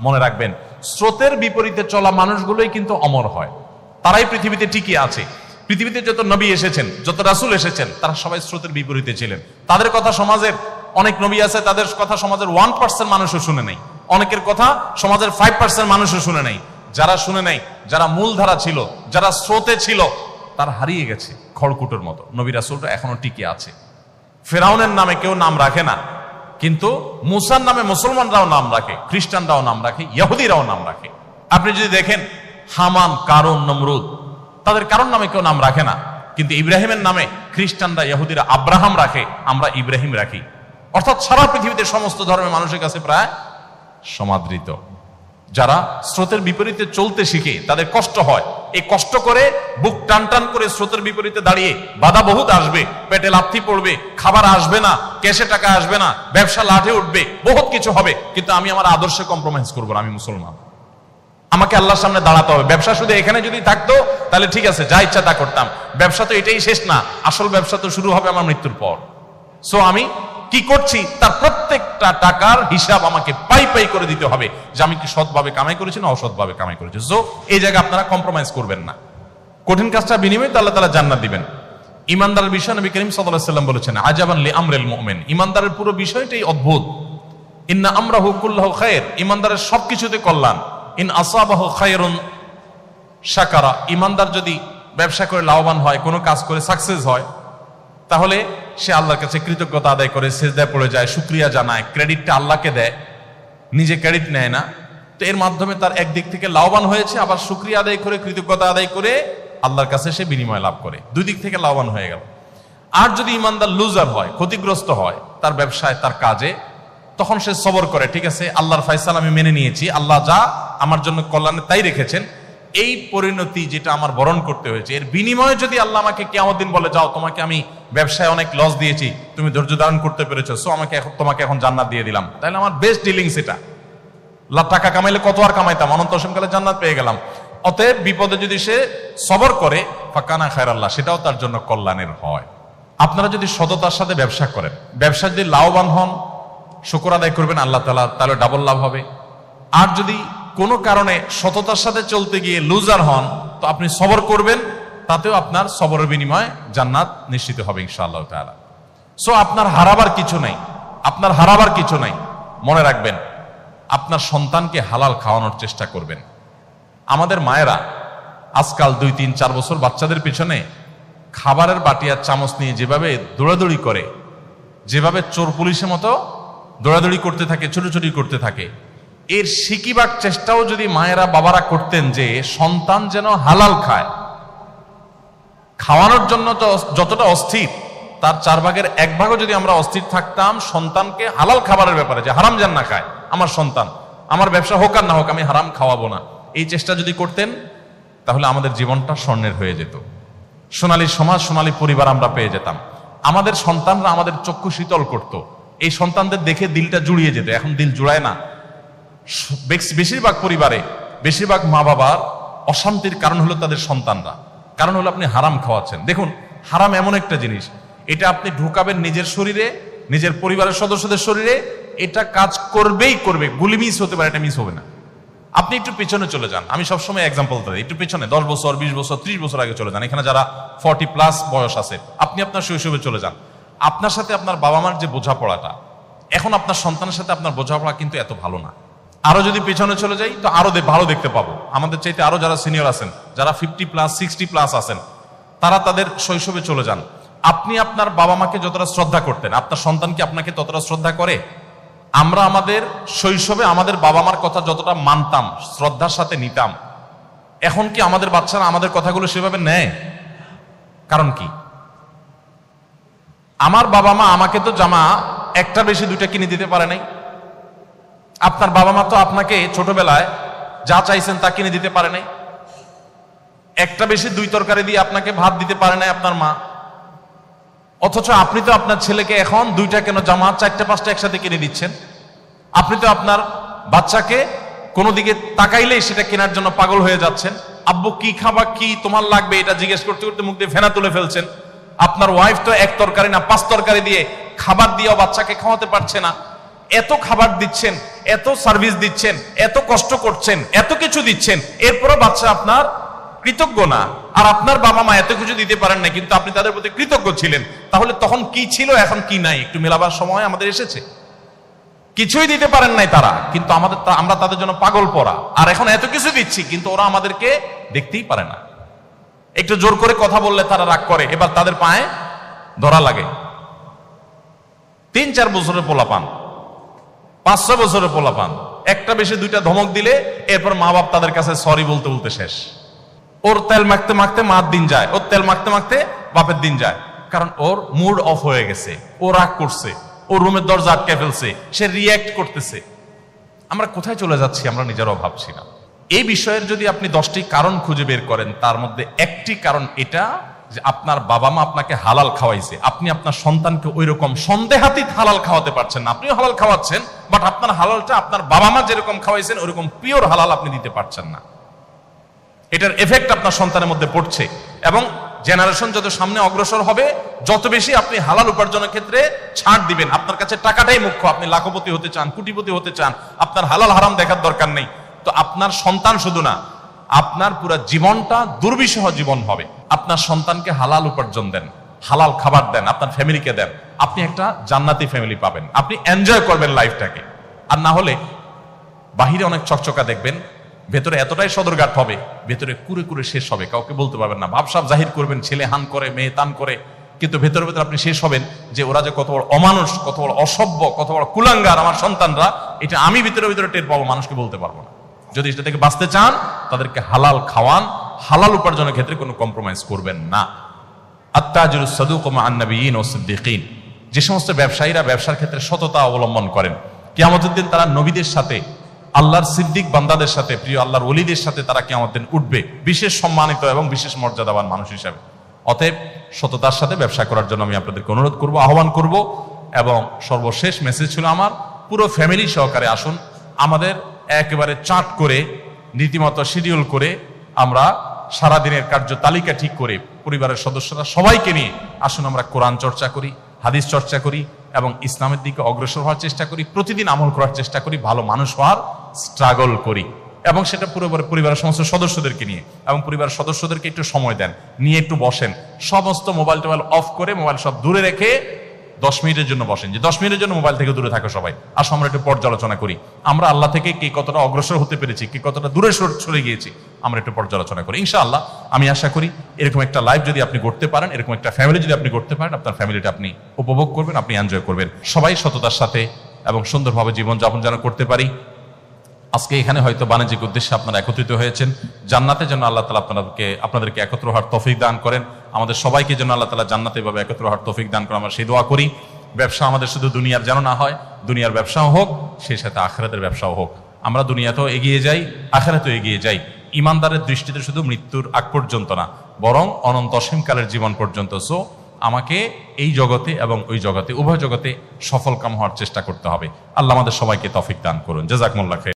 মনে রাখবেন, স্রোতের বিপরীতে চলা মানুষগুলোই কিন্তু অমর হয়, তারাই পৃথিবীতে টিকে আছে। পৃথিবীতে যত নবী এসেছেন, যত রাসূল এসেছেন, তারা সবাই স্রোতের বিপরীতে ছিলেন। তাদের কথা সমাজের অনেক নবী আছে, তাদের কথা সমাজের 1% মানুষও শুনে নাই, অনেকের কথা সমাজের 5% মানুষও শুনে নাই। যারা শুনে নাই, যারা মূলধারা ছিল, যারা স্রোতে ছিল, তারা হারিয়ে গেছে খড়কুটোর মতো। নবী রাসূলরা এখনো টিকে আছে। ফেরাউনের নামে কেউ নাম রাখে না, কিন্তু মুসার নামে মুসলমানরাও নাম রাখে, খ্রিস্টানরাও নাম রাখে, ইহুদিরাও নাম রাখে। আপনি যদি দেখেন হামান, কারুন, নমরুদ, তাদের কারোর নামে কেউ নাম রাখে না, কিন্তু ইব্রাহিমের নামে খ্রিস্টানরা, ইহুদিরা আব্রাহাম রাখে, আমরা ইব্রাহিম রাখি। অর্থাৎ সারা পৃথিবীতে সমস্ত ধর্মের মানুষের কাছে প্রায় সমাদৃত। যারা স্রোতের বিপরীতে চলতে শিখে তাদের কষ্ট হয়, এই কষ্ট করে বুক টান টান করে স্রোতের বিপরীতে দাঁড়িয়ে বাধা বহুত আসবে, পেটে লাথি পড়বে, খাবার আসবে না, ক্যাশে টাকা আসবে না, ব্যবসা লাঠে উঠবে, বহুত কিছু হবে, কিন্তু আমি আমার আদর্শে কম্প্রোমাইজ করবো না, আমি মুসলমান। আমাকে আল্লাহর সামনে দাঁড়াতে হবে। ব্যবসা শুধু এখানে যদি থাকতো তাহলে ঠিক আছে, যা ইচ্ছা তা করতাম। ব্যবসা তো এটাই শেষ না, আসল ব্যবসা তো শুরু হবে আমার মৃত্যুর পর। সো আমি কি করছি তার প্রত্যেকটা টাকার হিসাব আমাকে পাই পাই করে দিতে হবে, যে আমি কি সৎভাবে কামাই করেছি না অসৎভাবে কামাই করেছি। সো এই জায়গায় আপনারা কম্প্রোমাইজ করবেন না। কঠিন কাজটা বিনিময়ে আল্লাহ তাআলা জান্নাত দিবেন। ইমানদারের বিষয় নবী করিম সাল্লাল্লাহু আলাইহি ওয়াসাল্লাম বলেছেন, আজাবান লি আমরিল মুমিন, ইমানদারের পুরো বিষয়টাই অদ্ভুত। ইন্না আমরাহু কুল্লুহু খায়র, ইমানদারের সবকিছুতে কল্যাণ। ইন আসাবাহু খায়রুন শাকারা, ইমানদার যদি ব্যবসা করে লাভবান হয়, কোনো কাজ করে সাকসেস হয়, তাহলে সে আল্লাহর কাছে কৃতজ্ঞতা আদায় করে সিজদায় পড়ে যায়, শুকরিয়া জানায়, ক্রেডিটটা আল্লাহকে দেয়, নিজে ক্রেডিট নেয় না। তো এর মাধ্যমে তার একদিক থেকে লাভবান হয়েছে, আবার শুকরিয়া আদায় করে, কৃতজ্ঞতা আদায় করে আল্লাহর কাছে সে বিনিময় লাভ করে, দুই দিক থেকে লাভবান হয়ে গেল। আর যদি ইমানদার লুজার হয়, ক্ষতিগ্রস্ত হয় তার ব্যবসায়, তার কাজে, তখন সে সবর করে, ঠিক আছে আল্লাহর ফয়সালা আমি মেনে নিয়েছি, আল্লাহ যা আমার জন্য কল্যাণে তাই রেখেছেন, এই পরিণতি যেটা আমার বরণ করতে হয়েছে, এর বিনিময়ে যদি আল্লাহ আমাকে কিয়ামত দিন বলে, যাও তোমাকে আমি ব্যবসায় অনেক লস দিয়েছি, তুমি ধৈর্য ধারণ করতে পেরেছো, সো তোমাকে এখন জান্নাত দিয়ে দিলাম, তাহলে আমার বেস্ট ডিলিংস এটা। লাখ টাকা কামাইলে কত আর কামাইতাম, অনন্ত অসীমকালে জান্নাত পেয়ে গেলাম। অতএব বিপদে যদি সে সবর করে, ফাকানা খায়রাল্লাহ, সেটাও তার জন্য কল্যাণের হয়। আপনারা যদি সততার সাথে ব্যবসা করেন, ব্যবসা যদি লাভবান হন, শুকর আদায় করবেন আল্লাহ তাআলা, তাহলে ডাবল লাভ হবে। আর যদি কোনো কারণে সততার সাথে চলতে গিয়ে লুজার হন, তো আপনি সবর করবেন, তাতেও আপনার সবরের বিনিময়ে জান্নাত নিশ্চিত হবে ইনশাআল্লাহ তাআলা। সো আপনার হারাবার কিছু নাই, আপনার হারাবার কিছু নাই। মনে রাখবেন, আপনার সন্তানকে হালাল খাওয়ানোর চেষ্টা করবেন। আমাদের মায়েরা আজকাল 2, 3, 4 বছর বাচ্চাদের পিছনে খাবারের বাটি আর চামচ নিয়ে যেভাবে দৌড়াদৌড়ি করে, যেভাবে চোর পুলিশের মতো দৌড়াদৌড়ি করতে থাকে, ছুটোছুটি করতে থাকে, এর শিকিবার চেষ্টাও যদি মায়েরা বাবারা করতেন, যে সন্তান যেন হালাল খায়, খাওয়ানোর জন্য যতটা অস্থির, তার 4 ভাগের 1 ভাগও যদি আমরা অস্থির থাকতাম সন্তানকে হালাল খাবারের ব্যাপারে, যে হারাম যেন না খায় আমার সন্তান, আমার ব্যবসা হোক আর না হোক আমি হারাম খাওয়াবো না, এই চেষ্টা যদি করতেন, তাহলে আমাদের জীবনটা স্বর্ণের হয়ে যেত। সোনালী সমাজ, সোনালী পরিবার আমরা পেয়ে যেতাম। আমাদের সন্তানরা আমাদের চক্ষু শীতল করত, এই সন্তানদের দেখে দিলটা জুড়িয়ে যেত। এখন দিল জুড়ায় না। বেশিরভাগ পরিবারে, বেশিরভাগ মা বাবার অশান্তির কারণ হলো তাদের সন্তানরা, কারণ হলো আপনি হারাম খাওয়াচ্ছেন। দেখুন, হারাম এমন একটা জিনিস, এটা আপনি ঢুকাবেন নিজের শরীরে, নিজের পরিবারের সদস্যদের শরীরে, এটা কাজ করবেই করবে। গুলি মিস হতে পারে, এটা মিস হবে না। আপনি একটু পিছনে চলে যান, আমি সবসময় এক্সাম্পল দিই, একটু পিছনে 10 বছর, 20 বছর, 30 বছর আগে চলে যান। এখানে যারা 40+ বয়স আছে, আপনি আপনার শৈশবে চলে যান। আপনার সাথে আপনার বাবা মার যে বোঝাপড়াটা, এখন আপনার সন্তানের সাথে আপনার বোঝাপড়া কিন্তু এত ভালো না। আরো যদি পেছনে চলে যাই তো আরো ভালো দেখতে পাবো। আমাদের চাইতে আরো যারা সিনিয়র আছেন, যারা 50+, 60+ আছেন, তারা তাদের শৈশবে চলে যান। আপনি আপনার বাবা মাকে যতটা শ্রদ্ধা করতেন, আপনার সন্তান কি আপনাকে ততটা শ্রদ্ধা করে? আমরা আমাদের শৈশবে আমাদের বাবা মার কথা যতটা মানতাম, শ্রদ্ধার সাথে নিতাম, এখন কি আমাদের বাচ্চারা আমাদের কথাগুলো সেভাবে নেয়? কারণ কি? আমার বাবা মা আমাকে তো জামা একটা বেশি 2টা কিনে দিতে পারে নাই। আপনার বাবা মা তো আপনাকে ছোটবেলায় যা চাইছেন তা কিনে দিতে পারে নাই। একটা বেশি 2 তরকারি দিয়ে আপনাকে ভাত দিতে পারে নাই আপনার মা। অথচ আপনি তো আপনার ছেলেকে এখন 2টা কেন জামা, 4টা 5টা একসাথে কিনে দিচ্ছেন। আপনি তো আপনার বাচ্চাকে কোনো দিকে তাকাইলেই সেটা কেনার জন্য পাগল হয়ে যাচ্ছেন। আব্বু কি খাবা, কি তোমার লাগবে, এটা জিজ্ঞেস করতে করতে মুখ দিয়ে ফেনা তুলে ফেলছেন। আপনার ওয়াইফ তো 1 তরকারি না 5 তরকারি দিয়ে খাবার দিয়েও বাচ্চাকে খাওয়াতে পারছে না। এত খাবার দিচ্ছেন, এত সার্ভিস দিচ্ছেন, এত কষ্ট করছেন, এত কিছু দিচ্ছেন, এরপরও বাচ্চা আপনার কৃতজ্ঞ না। আর আপনার বাবা মা এত কিছু দিতে পারেন না, কিন্তু আপনি তাদের প্রতি কৃতজ্ঞ ছিলেন। তাহলে তখন কি ছিল, এখন কি নাই, একটু মেলাবার সময় আমাদের এসেছে। কিছুই দিতে পারেন নাই তারা, কিন্তু আমরা তাদের জন্য পাগল পড়া। আর এখন এত কিছু দিচ্ছি, কিন্তু ওরা আমাদেরকে দেখতেই পারে না। একটু জোর করে কথা বললে তারা রাগ করে, এবার তাদের পায়ে ধরা লাগে। 3-4 বছরের পোলাপান, 5-6 বছরের পোলাপান, একটা বেশি 2টা ধমক দিলে এরপর মা বাপ তাদের কাছে সরি বলতে বলতে শেষ। ওর তেল মাখতে মাখতে মার দিন যায়, ওর তেল মাখতে মাখতে বাপের দিন যায়। কারণ ওর মুড অফ হয়ে গেছে, ও রাগ করছে, ও রুমের দরজা আটকে ফেলছে, সে রিয়্যাক্ট করতেছে। আমরা কোথায় চলে যাচ্ছি আমরা নিজেরাও ভাবছি না। এই বিষয়ের যদি আপনি 10টি কারণ খুঁজে বের করেন, তার মধ্যে একটি কারণ এটা যে আপনার বাবা মা আপনাকে হালাল খাওয়াইছে, আপনি আপনার সন্তানকে ওই রকম সন্দেহাতীত হালাল খাওয়াতে পারছেন না। আপনিও হালাল খাওয়াচ্ছেন, বাট আপনার হালালটা আপনার বাবা মা যেরকম খাওয়াইছেন ওরকম পিওর হালাল আপনি দিতে পারছেন না। এটার এফেক্ট আপনার সন্তানের মধ্যে পড়ছে, এবং জেনারেশন যত সামনে অগ্রসর হবে, যত বেশি আপনি হালাল উপার্জনের ক্ষেত্রে ছাড় দিবেন। আপনার কাছে টাকাটাই মুখ্য। আপনি লাখপতি হতে চান, কোটিপতি হতে চান, আপনার হালাল হারাম দেখার দরকার নেই। তো আপনার সন্তান শুধু না, আপনার পুরো জীবনটা দুর্বিষহ জীবন হবে। আপনার সন্তানকে হালাল উপার্জন দেন, হালাল খাবার দেন, আপনার ফ্যামিলিকে দেন, আপনি একটা জান্নাতি ফ্যামিলি পাবেন। আপনি এনজয় করবেন লাইফটাকে। আর না হলে বাহিরে অনেক চকচকা দেখবেন, ভেতরে এতটাই সদরঘাট হবে, ভেতরে কুরে কুরে শেষ হবে, কাউকে বলতে পারবেন না। ভাবসাব জাহির করবেন, ছেলে হান করে, মেয়ে তান করে, কিন্তু ভেতরে ভেতরে আপনি শেষ হবেন যে ওরা যে কত বড় অমানুষ, কত বড় অসভ্য, কত বড় কুলাঙ্গার আমার সন্তানরা, এটা আমি ভিতরে ভিতরে টের পাবো, মানুষকে বলতে পারবো না। যদি এটা থেকে বাঁচতে চান, তাদেরকে হালাল খাওয়ান, হালাল উপার্জনের ক্ষেত্রে কোনো কম্প্রোমাইজ করবেন না। আত-তাজিরুস সাদুকু মা'আন নাবিয়্যিন ওয়াস সিদ্দীকিন, যে সমস্ত ব্যবসায়ীরা ব্যবসার ক্ষেত্রে সততা অবলম্বন করেন, কিয়ামতের দিন তারা নবীদের সাথে, আল্লাহর সিদ্দিক বান্দাদের সাথে, প্রিয় আল্লাহর ওলিদের সাথে তারা কিয়ামতের দিন উঠবে বিশেষ সম্মানিত এবং বিশেষ মর্যাদাবান মানুষ হিসাবে। অতএব সততার সাথে ব্যবসা করার জন্য আমি আপনাদেরকে অনুরোধ করব, আহ্বান করব। এবং সর্বশেষ মেসেজ ছিল আমার, পুরো ফ্যামিলি সহকারে আসুন, আমাদের একেবারে চার্ট করে, রীতিমতো শিডিউল করে, আমরা সারাদিনের কার্য তালিকা ঠিক করে পরিবারের সদস্যরা সবাইকে নিয়ে আসুন আমরা কোরআন চর্চা করি, হাদিস চর্চা করি, এবং ইসলামের দিকে অগ্রসর হওয়ার চেষ্টা করি, প্রতিদিন আমল করার চেষ্টা করি, ভালো মানুষ হওয়ার স্ট্রাগল করি। এবং সেটা পুরো পরিবারের সমস্ত সদস্যদেরকে নিয়ে, এবং পরিবারের সদস্যদেরকে একটু সময় দেন, নিয়ে একটু বসেন, সমস্ত মোবাইল টোবাইল অফ করে, মোবাইল সব দূরে রেখে 10 মিনিটের জন্য বসেন, যে 10 মিনিটের জন্য মোবাইল থেকে দূরে থাকো সবাই। আসো আমরা একটু পর্যালোচনা করি, আমরা আল্লাহ থেকে কে কতটা অগ্রসর হতে পেরেছি, কে কতটা দূরে সরে গিয়েছি, আমরা একটু পর্যালোচনা করি। ইনশাআল্লাহ আমি আশা করি এরকম একটা লাইফ যদি আপনি করতে পারেন, এরকম একটা ফ্যামিলি যদি আপনি করতে পারেন, আপনার ফ্যামিলিটা আপনি উপভোগ করবেন, আপনি এনজয় করবেন। সবাই সততার সাথে এবং সুন্দরভাবে জীবনযাপন যেন করতে পারি। আজকে এখানে হয়তো বাণিজ্যিক উদ্দেশ্যে আপনারা একত্রিত হয়েছেন, জান্নাতে যেন আল্লাহ তাআলা আপনাদেরকে একত্র হওয়ার তৌফিক দান করেন, আমাদের সবাইকে যেন আল্লাহ তাআলা জান্নাতে ভাবে একত্র হওয়ার তৌফিক দান করেন, আমরা সেই দোয়া করি। ব্যবসা আমাদের শুধু দুনিয়ার যেন না হয়, দুনিয়ার ব্যবসাও হোক, সেই সাথে আখিরাতের ব্যবসাও হোক। আমরা দুনিয়াতেও এগিয়ে যাই, আখিরাতেও এগিয়ে যাই। ইমানদারের দৃষ্টিতে শুধু মৃত্যুর আগ পর্যন্ত না, বরং অনন্ত অসীমকালের জীবন পর্যন্ত। সো আমাকে এই জগতে এবং ওই জগতে, উভয় জগতে সফল কাম হওয়ার চেষ্টা করতে হবে। আল্লাহ আমাদের সবাইকে তৌফিক দান করুন। জাযাকুমুল্লাহ খাইর।